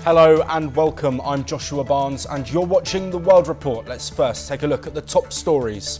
Hello and welcome, I'm Joshua Barnes and you're watching The World Report. Let's first take a look at the top stories.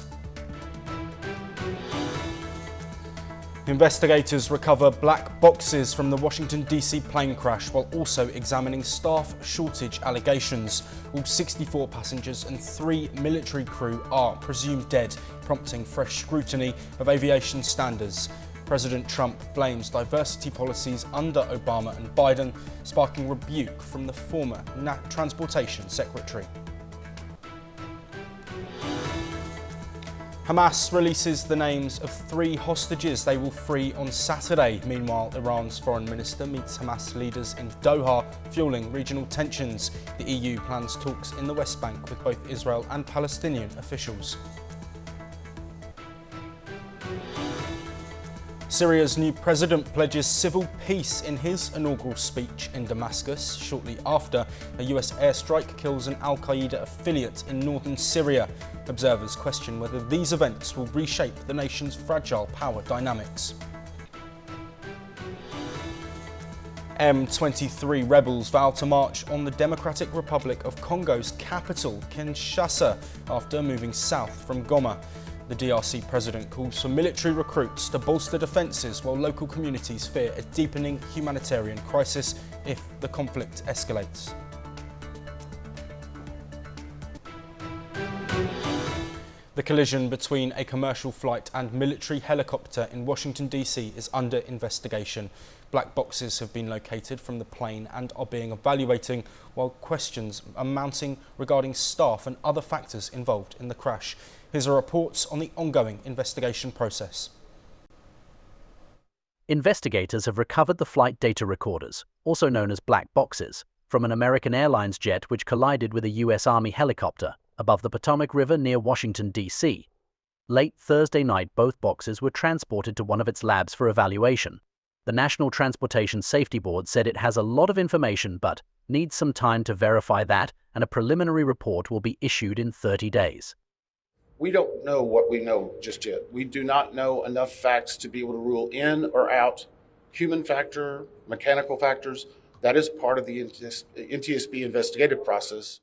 Investigators recover black boxes from the Washington DC plane crash while also examining staff shortage allegations. All 64 passengers and 3 military crew are presumed dead, prompting fresh scrutiny of aviation standards. President Trump blames diversity policies under Obama and Biden, sparking rebuke from the former Transportation Secretary. Hamas releases the names of 3 hostages they will free on Saturday. Meanwhile, Iran's foreign minister meets Hamas leaders in Doha, fueling regional tensions. The EU plans talks in the West Bank with both Israel and Palestinian officials. Syria's new president pledges civil peace in his inaugural speech in Damascus shortly after a US airstrike kills an al-Qaeda affiliate in northern Syria. Observers question whether these events will reshape the nation's fragile power dynamics. M23 rebels vow to march on the Democratic Republic of Congo's capital, Kinshasa, after moving south from Goma. The DRC president calls for military recruits to bolster defences while local communities fear a deepening humanitarian crisis if the conflict escalates. The collision between a commercial flight and military helicopter in Washington DC is under investigation. Black boxes have been located from the plane and are being evaluated, while questions are mounting regarding staff and other factors involved in the crash. Here's a report on the ongoing investigation process. Investigators have recovered the flight data recorders, also known as black boxes, from an American Airlines jet which collided with a US Army helicopter above the Potomac River near Washington, D.C. Late Thursday night, both boxes were transported to one of its labs for evaluation. The National Transportation Safety Board said it has a lot of information but needs some time to verify that, and a preliminary report will be issued in 30 days. We don't know what we know just yet. We do not know enough facts to be able to rule in or out human factor, mechanical factors. That is part of the NTSB investigative process.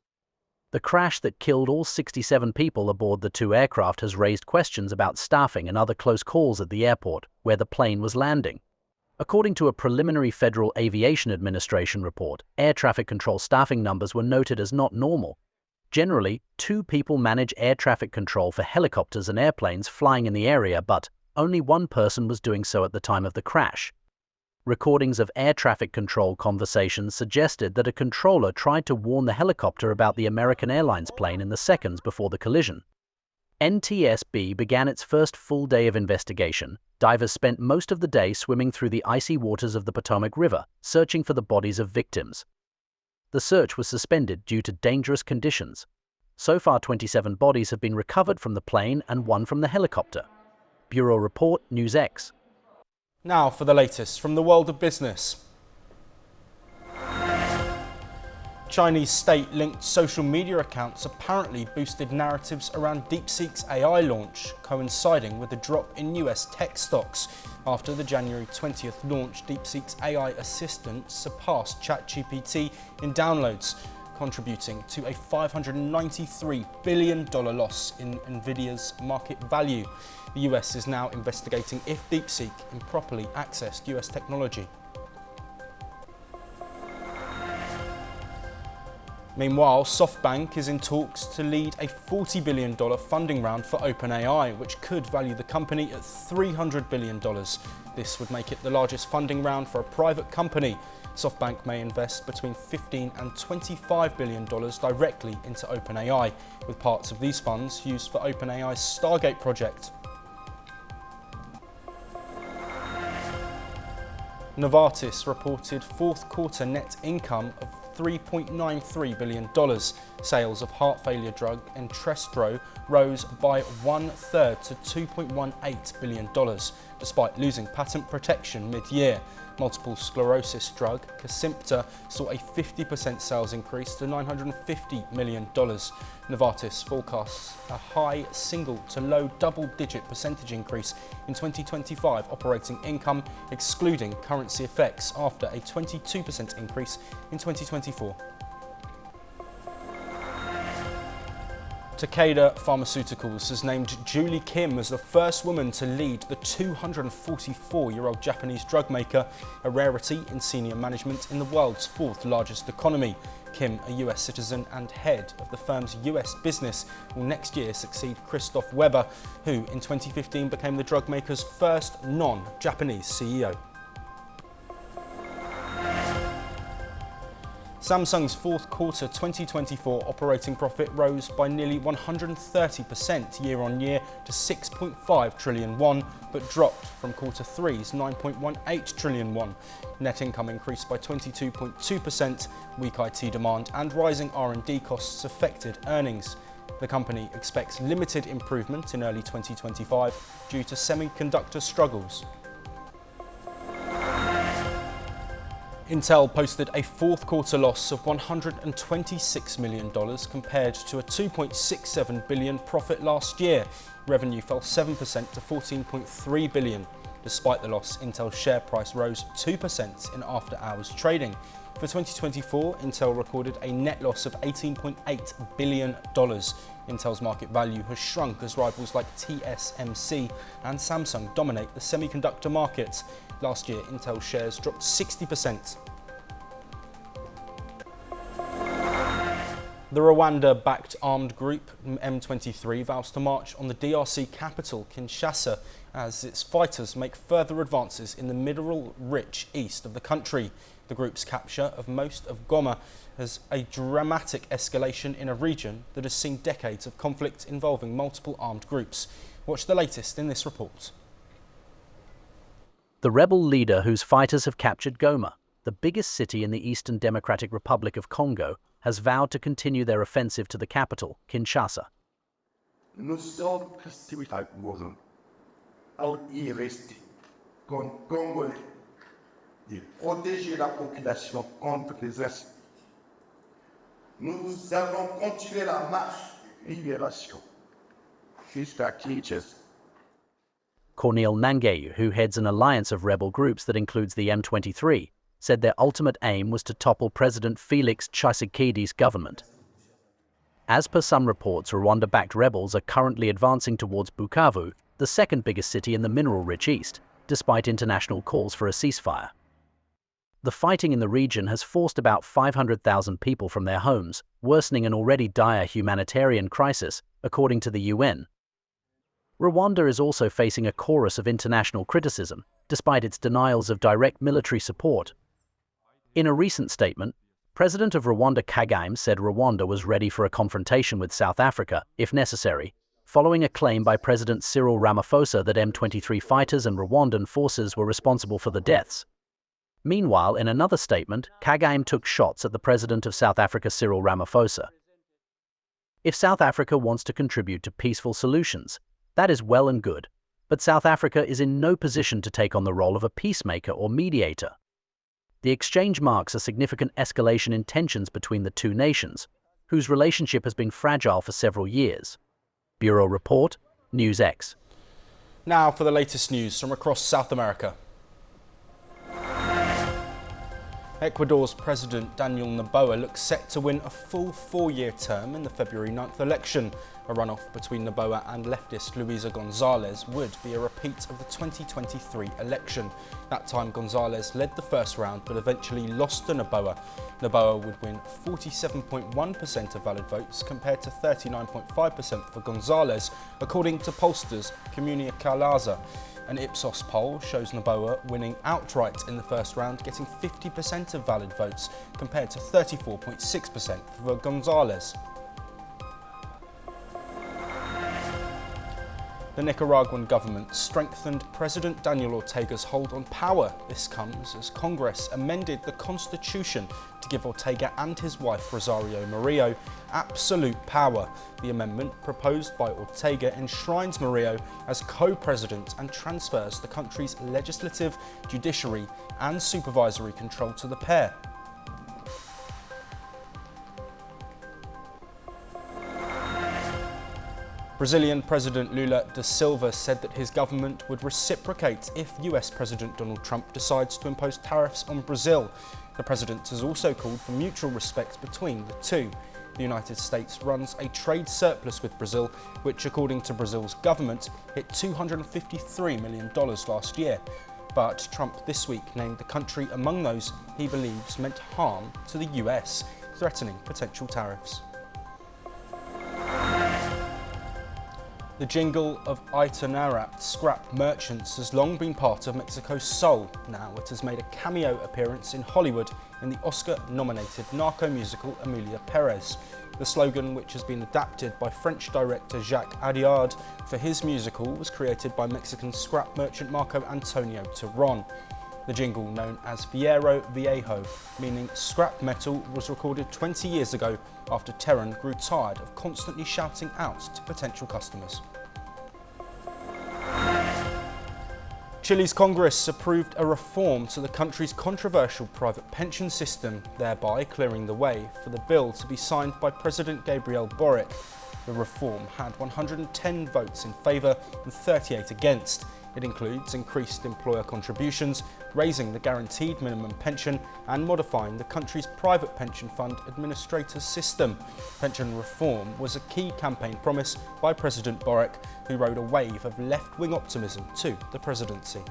The crash that killed all 67 people aboard the 2 aircraft has raised questions about staffing and other close calls at the airport where the plane was landing. According to a preliminary Federal Aviation Administration report, air traffic control staffing numbers were noted as not normal. Generally, 2 people manage air traffic control for helicopters and airplanes flying in the area, but only 1 person was doing so at the time of the crash. Recordings of air traffic control conversations suggested that a controller tried to warn the helicopter about the American Airlines plane in the seconds before the collision. NTSB began its first full day of investigation. Divers spent most of the day swimming through the icy waters of the Potomac River, searching for the bodies of victims. The search was suspended due to dangerous conditions. So far, 27 bodies have been recovered from the plane and 1 from the helicopter. Bureau Report, NewsX. Now for the latest from the world of business. Chinese state-linked social media accounts apparently boosted narratives around DeepSeek's AI launch, coinciding with a drop in US tech stocks. After the January 20th launch, DeepSeek's AI assistant surpassed ChatGPT in downloads, contributing to a $593 billion loss in Nvidia's market value. The US is now investigating if DeepSeek improperly accessed US technology. Meanwhile, SoftBank is in talks to lead a $40 billion funding round for OpenAI, which could value the company at $300 billion. This would make it the largest funding round for a private company. SoftBank may invest between $15 and $25 billion directly into OpenAI, with parts of these funds used for OpenAI's Stargate project. Novartis reported fourth quarter net income of $3.93 billion. Sales of heart failure drug Entresto rose by 1/3 to $2.18 billion, despite losing patent protection mid-year. Multiple sclerosis drug Kesimpta saw a 50% sales increase to $950 million. Novartis forecasts a high single to low double-digit percentage increase in 2025 operating income, excluding currency effects, after a 22% increase in 2024. Takeda Pharmaceuticals has named Julie Kim as the first woman to lead the 244-year-old Japanese drug maker, a rarity in senior management in the world's fourth largest economy. Kim, a US citizen and head of the firm's US business, will next year succeed Christoph Weber, who in 2015 became the drug maker's first non-Japanese CEO. Samsung's fourth quarter 2024 operating profit rose by nearly 130% year-on-year to 6.5 trillion won, but dropped from quarter three's 9.18 trillion won. Net income increased by 22.2%. Weak IT demand and rising R&D costs affected earnings. The company expects limited improvement in early 2025 due to semiconductor struggles. Intel posted a fourth quarter loss of $126 million compared to a $2.67 billion profit last year. Revenue fell 7% to $14.3 billion. Despite the loss, Intel's share price rose 2% in after-hours trading. For 2024, Intel recorded a net loss of $18.8 billion. Intel's market value has shrunk as rivals like TSMC and Samsung dominate the semiconductor market. Last year, Intel shares dropped 60%. The Rwanda-backed armed group M23 vows to march on the DRC capital, Kinshasa, as its fighters make further advances in the mineral-rich east of the country. The group's capture of most of Goma has a dramatic escalation in a region that has seen decades of conflict involving multiple armed groups. Watch the latest in this report. The rebel leader whose fighters have captured Goma, the biggest city in the Eastern Democratic Republic of Congo, has vowed to continue their offensive to the capital, Kinshasa. Nous sommes citoyens y rester comme Congolais, de protéger la population contre les incendies. Nous allons continuer la marche de libération jusqu'à Kinshasa. Corneille Nangayu, who heads an alliance of rebel groups that includes the M23, said their ultimate aim was to topple President Felix Tshisekedi's government. As per some reports, Rwanda-backed rebels are currently advancing towards Bukavu, the second biggest city in the mineral-rich east, despite international calls for a ceasefire. The fighting in the region has forced about 500,000 people from their homes, worsening an already dire humanitarian crisis, according to the UN. Rwanda is also facing a chorus of international criticism, despite its denials of direct military support. In a recent statement, President of Rwanda Kagame said Rwanda was ready for a confrontation with South Africa, if necessary, following a claim by President Cyril Ramaphosa that M23 fighters and Rwandan forces were responsible for the deaths. Meanwhile, in another statement, Kagame took shots at the President of South Africa, Cyril Ramaphosa. If South Africa wants to contribute to peaceful solutions, that is well and good, but South Africa is in no position to take on the role of a peacemaker or mediator. The exchange marks a significant escalation in tensions between the two nations, whose relationship has been fragile for several years. Bureau Report, NewsX. Now for the latest news from across South America. Ecuador's President Daniel Noboa looks set to win a full 4-year term in the February 9th election. A runoff between Noboa and leftist Luisa González would be a repeat of the 2023 election. That time González led the first round but eventually lost to Noboa. Noboa would win 47.1% of valid votes compared to 39.5% for González, according to pollsters Comunicalaza. An Ipsos poll shows Noboa winning outright in the first round, getting 50% of valid votes compared to 34.6% for González. The Nicaraguan government strengthened President Daniel Ortega's hold on power. This comes as Congress amended the constitution to give Ortega and his wife Rosario Murillo absolute power. The amendment proposed by Ortega enshrines Murillo as co-president and transfers the country's legislative, judiciary and supervisory control to the pair. Brazilian President Lula da Silva said that his government would reciprocate if US President Donald Trump decides to impose tariffs on Brazil. The president has also called for mutual respect between the two. The United States runs a trade surplus with Brazil, which according to Brazil's government hit $253 million last year. But Trump this week named the country among those he believes meant harm to the US, threatening potential tariffs. The jingle of itinerant scrap merchants has long been part of Mexico's soul. Now it has made a cameo appearance in Hollywood in the Oscar-nominated narco musical Emilia Perez. The slogan, which has been adapted by French director Jacques Audiard for his musical, was created by Mexican scrap merchant Marco Antonio Terron. The jingle, known as Fierro Viejo, meaning scrap metal, was recorded 20 years ago after Terron grew tired of constantly shouting out to potential customers. Chile's Congress approved a reform to the country's controversial private pension system, thereby clearing the way for the bill to be signed by President Gabriel Boric. The reform had 110 votes in favour and 38 against. It includes increased employer contributions, raising the guaranteed minimum pension and modifying the country's private pension fund administrator's system. Pension reform was a key campaign promise by President Boric, who rode a wave of left-wing optimism to the presidency.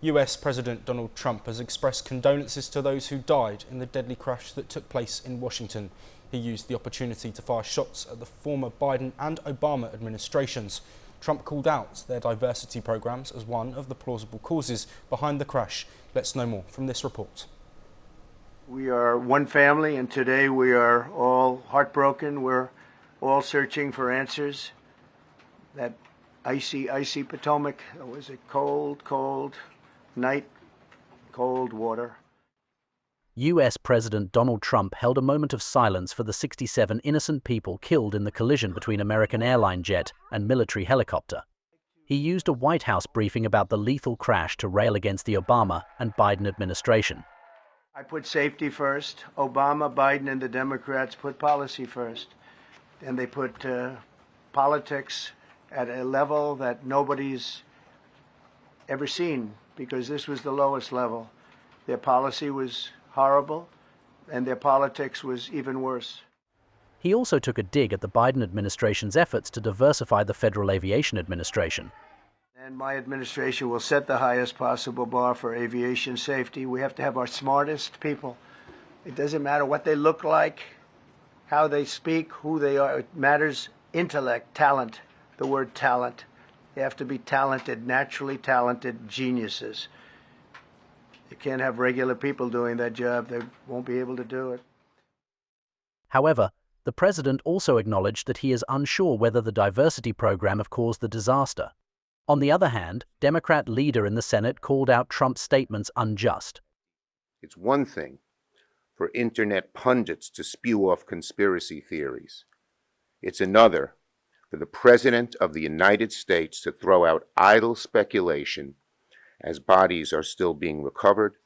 US President Donald Trump has expressed condolences to those who died in the deadly crash that took place in Washington. He used the opportunity to fire shots at the former Biden and Obama administrations. Trump called out their diversity programs as one of the plausible causes behind the crash. Let's know more from this report. We are one family, and today we are all heartbroken. We're all searching for answers. That icy Potomac, it was a cold night, cold water. US President Donald Trump held a moment of silence for the 67 innocent people killed in the collision between American airline jet and military helicopter. He used a White House briefing about the lethal crash to rail against the Obama and Biden administration. I put safety first. Obama, Biden, and the Democrats put policy first. And they put politics at a level that nobody's ever seen, because this was the lowest level. Their policy was horrible, and their politics was even worse. He also took a dig at the Biden administration's efforts to diversify the Federal Aviation Administration. And my administration will set the highest possible bar for aviation safety. We have to have our smartest people. It doesn't matter what they look like, how they speak, who they are. It matters intellect, talent, the word talent. They have to be talented, naturally talented geniuses. You can't have regular people doing that job. They won't be able to do it. However, the president also acknowledged that he is unsure whether the diversity program have caused the disaster. On the other hand, Democrat leader in the Senate called out Trump's statements unjust. It's one thing for internet pundits to spew off conspiracy theories. It's another for the President of the United States to throw out idle speculation as bodies are still being recovered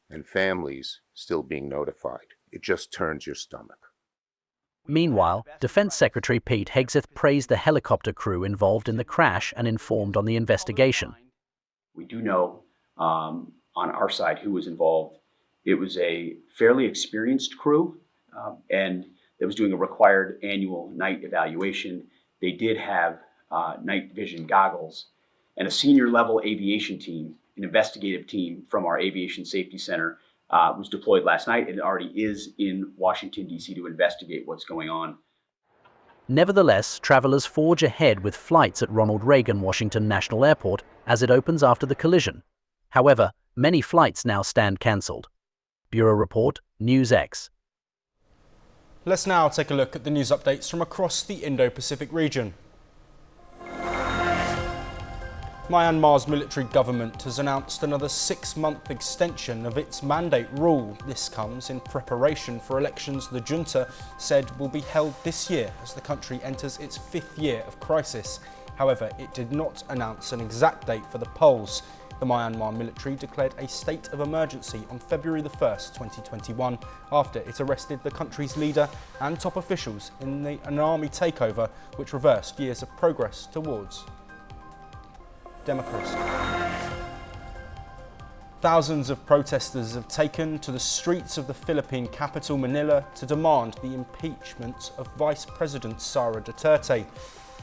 and families still being notified. It just turns your stomach. Meanwhile, Defense Secretary Pete Hegseth praised the helicopter crew involved in the crash and informed on the investigation. We do know on our side who was involved. It was a fairly experienced crew, and that was doing a required annual night evaluation. They did have night vision goggles, and a senior level aviation team, an investigative team from our Aviation Safety Center, was deployed last night and already is in Washington, D.C. to investigate what's going on. Nevertheless, travelers forge ahead with flights at Ronald Reagan Washington National Airport as it opens after the collision. However, many flights now stand cancelled. Bureau Report, NewsX. Let's now take a look at the news updates from across the Indo-Pacific region. Myanmar's military government has announced another 6-month extension of its mandate rule. This comes in preparation for elections the junta said will be held this year as the country enters its 5th year of crisis. However, it did not announce an exact date for the polls. The Myanmar military declared a state of emergency on February the 1st, 2021, after it arrested the country's leader and top officials in an army takeover which reversed years of progress towards democracy. Thousands of protesters have taken to the streets of the Philippine capital Manila to demand the impeachment of Vice President Sara Duterte.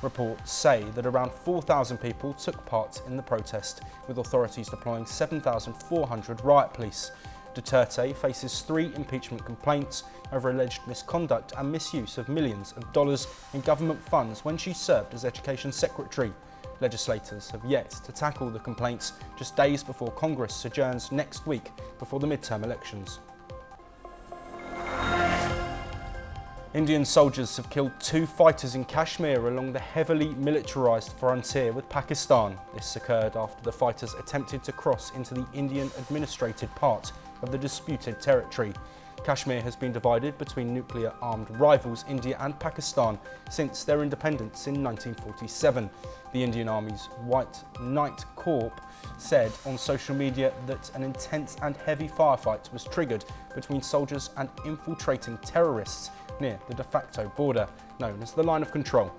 Reports say that around 4,000 people took part in the protest, with authorities deploying 7,400 riot police. Duterte faces 3 impeachment complaints over alleged misconduct and misuse of millions of dollars in government funds when she served as Education Secretary. Legislators have yet to tackle the complaints just days before Congress adjourns next week before the midterm elections. Indian soldiers have killed 2 fighters in Kashmir along the heavily militarised frontier with Pakistan. This occurred after the fighters attempted to cross into the Indian administrated part of the disputed territory. Kashmir has been divided between nuclear-armed rivals India and Pakistan since their independence in 1947. The Indian Army's White Knight Corps said on social media that an intense and heavy firefight was triggered between soldiers and infiltrating terrorists near the de facto border, known as the Line of Control.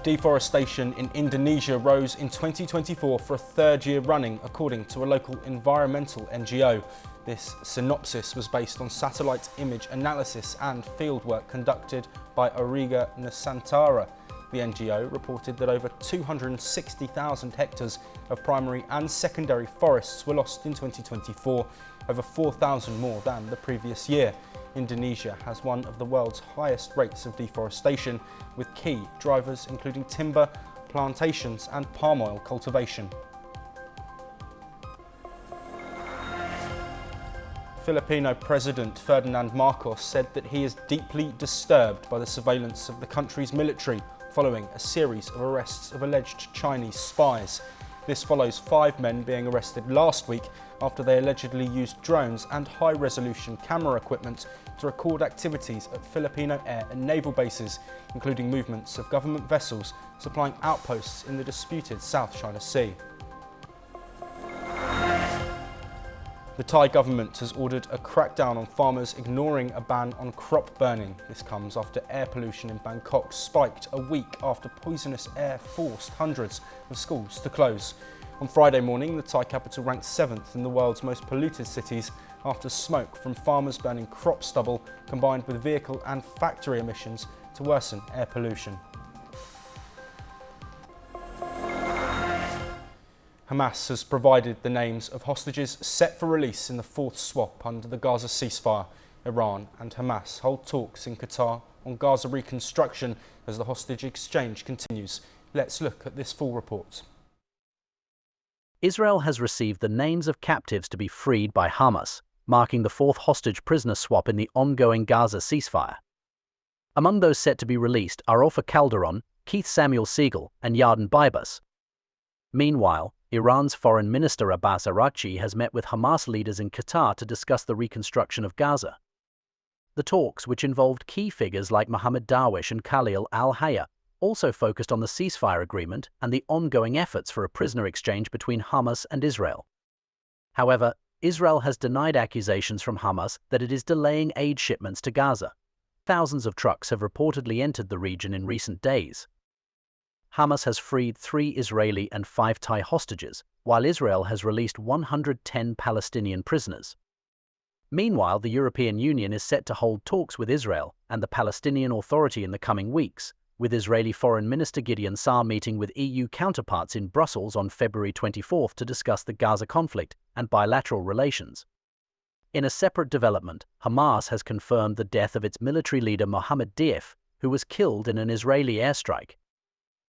Deforestation in Indonesia rose in 2024 for a 3rd year running, according to a local environmental NGO. This synopsis was based on satellite image analysis and fieldwork conducted by Origa Nusantara. The NGO reported that over 260,000 hectares of primary and secondary forests were lost in 2024, over 4,000 more than the previous year. Indonesia has one of the world's highest rates of deforestation, with key drivers including timber, plantations and palm oil cultivation. Filipino President Ferdinand Marcos said that he is deeply disturbed by the surveillance of the country's military following a series of arrests of alleged Chinese spies. This follows 5 men being arrested last week after they allegedly used drones and high-resolution camera equipment to record activities at Filipino air and naval bases, including movements of government vessels supplying outposts in the disputed South China Sea. The Thai government has ordered a crackdown on farmers ignoring a ban on crop burning. This comes after air pollution in Bangkok spiked a week after poisonous air forced hundreds of schools to close. On Friday morning, the Thai capital ranked 7th in the world's most polluted cities after smoke from farmers burning crop stubble combined with vehicle and factory emissions to worsen air pollution. Hamas has provided the names of hostages set for release in the 4th swap under the Gaza ceasefire. Iran and Hamas hold talks in Qatar on Gaza reconstruction as the hostage exchange continues. Let's look at this full report. Israel has received the names of captives to be freed by Hamas, marking the 4th hostage prisoner swap in the ongoing Gaza ceasefire. Among those set to be released are Ofer Calderon, Keith Samuel Siegel, and Yarden Bibas. Meanwhile, Iran's Foreign Minister Abbas Araghchi has met with Hamas leaders in Qatar to discuss the reconstruction of Gaza. The talks, which involved key figures like Mohammed Darwish and Khalil al-Hayya, also focused on the ceasefire agreement and the ongoing efforts for a prisoner exchange between Hamas and Israel. However, Israel has denied accusations from Hamas that it is delaying aid shipments to Gaza. Thousands of trucks have reportedly entered the region in recent days. Hamas has freed 3 Israeli and 5 Thai hostages, while Israel has released 110 Palestinian prisoners. Meanwhile, the European Union is set to hold talks with Israel and the Palestinian Authority in the coming weeks, with Israeli Foreign Minister Gideon Saar meeting with EU counterparts in Brussels on February 24th to discuss the Gaza conflict and bilateral relations. In a separate development, Hamas has confirmed the death of its military leader Mohammed Deif, who was killed in an Israeli airstrike.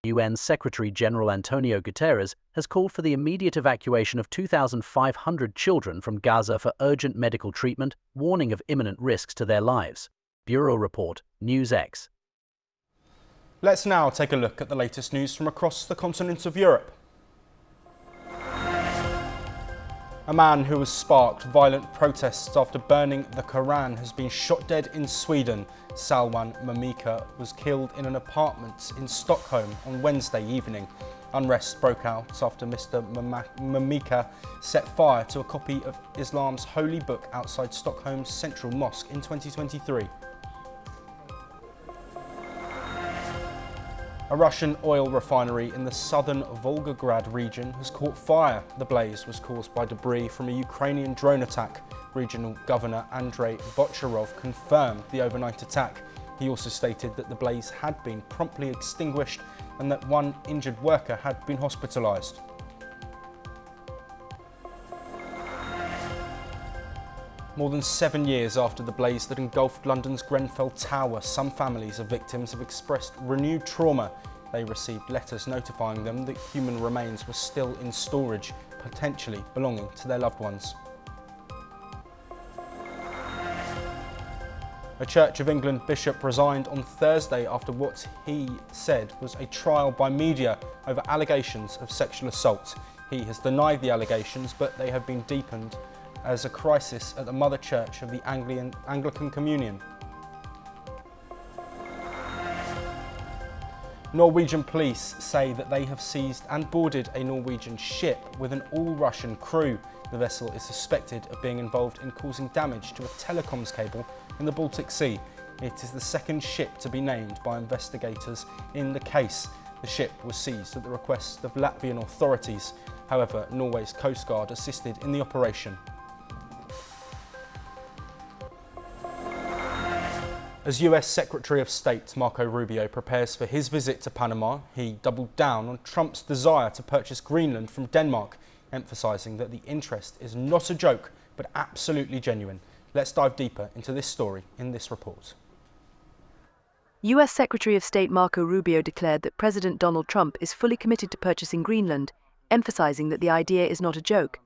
UN Secretary-General Antonio Guterres has called for the immediate evacuation of 2,500 children from Gaza for urgent medical treatment, warning of imminent risks to their lives. Bureau Report, NewsX. Let's now take a look at the latest news from across the continent of Europe. A man who has sparked violent protests after burning the Quran has been shot dead in Sweden. Salwan Mamika was killed in an apartment in Stockholm on Wednesday evening. Unrest broke out after Mr. Mamika set fire to a copy of Islam's holy book outside Stockholm's Central Mosque in 2023. A Russian oil refinery in the southern Volgograd region has caught fire. The blaze was caused by debris from a Ukrainian drone attack. Regional Governor Andrei Bocharov confirmed the overnight attack. He also stated that the blaze had been promptly extinguished and that one injured worker had been hospitalised. More than 7 years after the blaze that engulfed London's Grenfell Tower, some families of victims have expressed renewed trauma. They received letters notifying them that human remains were still in storage, potentially belonging to their loved ones. A Church of England bishop resigned on Thursday after what he said was a trial by media over allegations of sexual assault. He has denied the allegations, but they have been deepened as a crisis at the Mother Church of the Anglican Communion. Norwegian police say that they have seized and boarded a Norwegian ship with an all-Russian crew. The vessel is suspected of being involved in causing damage to a telecoms cable in the Baltic Sea. It is the second ship to be named by investigators in the case. The ship was seized at the request of Latvian authorities. However, Norway's Coast Guard assisted in the operation. As US Secretary of State Marco Rubio prepares for his visit to Panama, he doubled down on Trump's desire to purchase Greenland from Denmark, emphasising that the interest is not a joke, but absolutely genuine. Let's dive deeper into this story in this report. US Secretary of State Marco Rubio declared that President Donald Trump is fully committed to purchasing Greenland, emphasising that the idea is not a joke.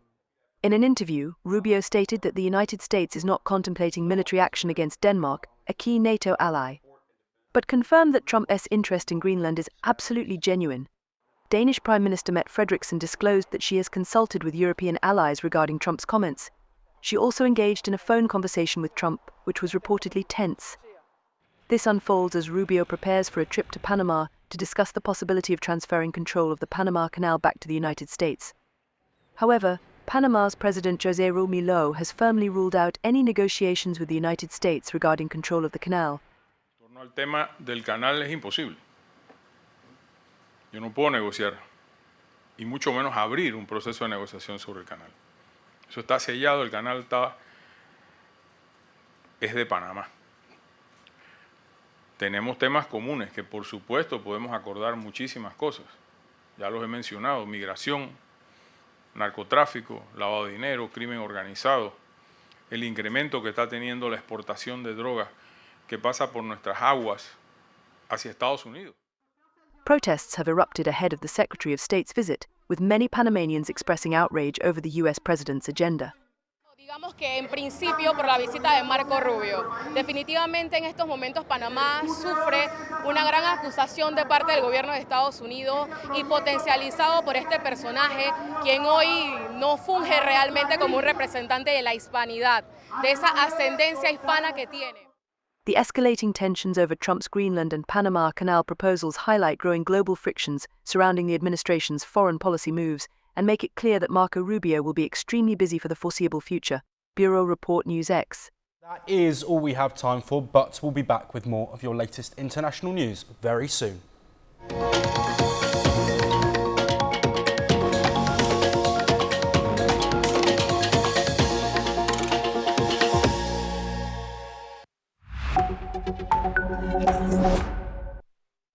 In an interview, Rubio stated that the United States is not contemplating military action against Denmark, a key NATO ally, but confirmed that Trump's interest in Greenland is absolutely genuine. Danish Prime Minister Mette Frederiksen disclosed that she has consulted with European allies regarding Trump's comments. She also engaged in a phone conversation with Trump, which was reportedly tense. This unfolds as Rubio prepares for a trip to Panama to discuss the possibility of transferring control of the Panama Canal back to the United States. However, Panama's President José Raúl Milei has firmly ruled out any negotiations with the United States regarding control of the canal. En torno al tema del canal es imposible. Yo no puedo negociar, y mucho menos abrir un proceso de negociación sobre el canal. Eso está sellado, el canal es de Panamá. Tenemos temas comunes que por supuesto podemos acordar muchísimas cosas. Ya los he mencionado, migración, narcotráfico, lavado de dinero, crimen organizado, el incremento que está teniendo la exportación de drogas que pasa por nuestras aguas hacia Estados Unidos. Protests have erupted ahead of the Secretary of State's visit, with many Panamanians expressing outrage over the US president's agenda. Digamos que en principio por la visita de Marco Rubio. Definitivamente en estos momentos Panamá sufre una gran acusación de parte del gobierno de Estados Unidos y potencializado por este personaje, quien hoy no funge realmente como un representante de la hispanidad, de esa ascendencia hispana que tiene. The escalating tensions over Trump's Greenland and Panama Canal proposals highlight growing global frictions surrounding the administration's foreign policy moves and make it clear that Marco Rubio will be extremely busy for the foreseeable future. Bureau Report NewsX. That is all we have time for, but we'll be back with more of your latest international news very soon.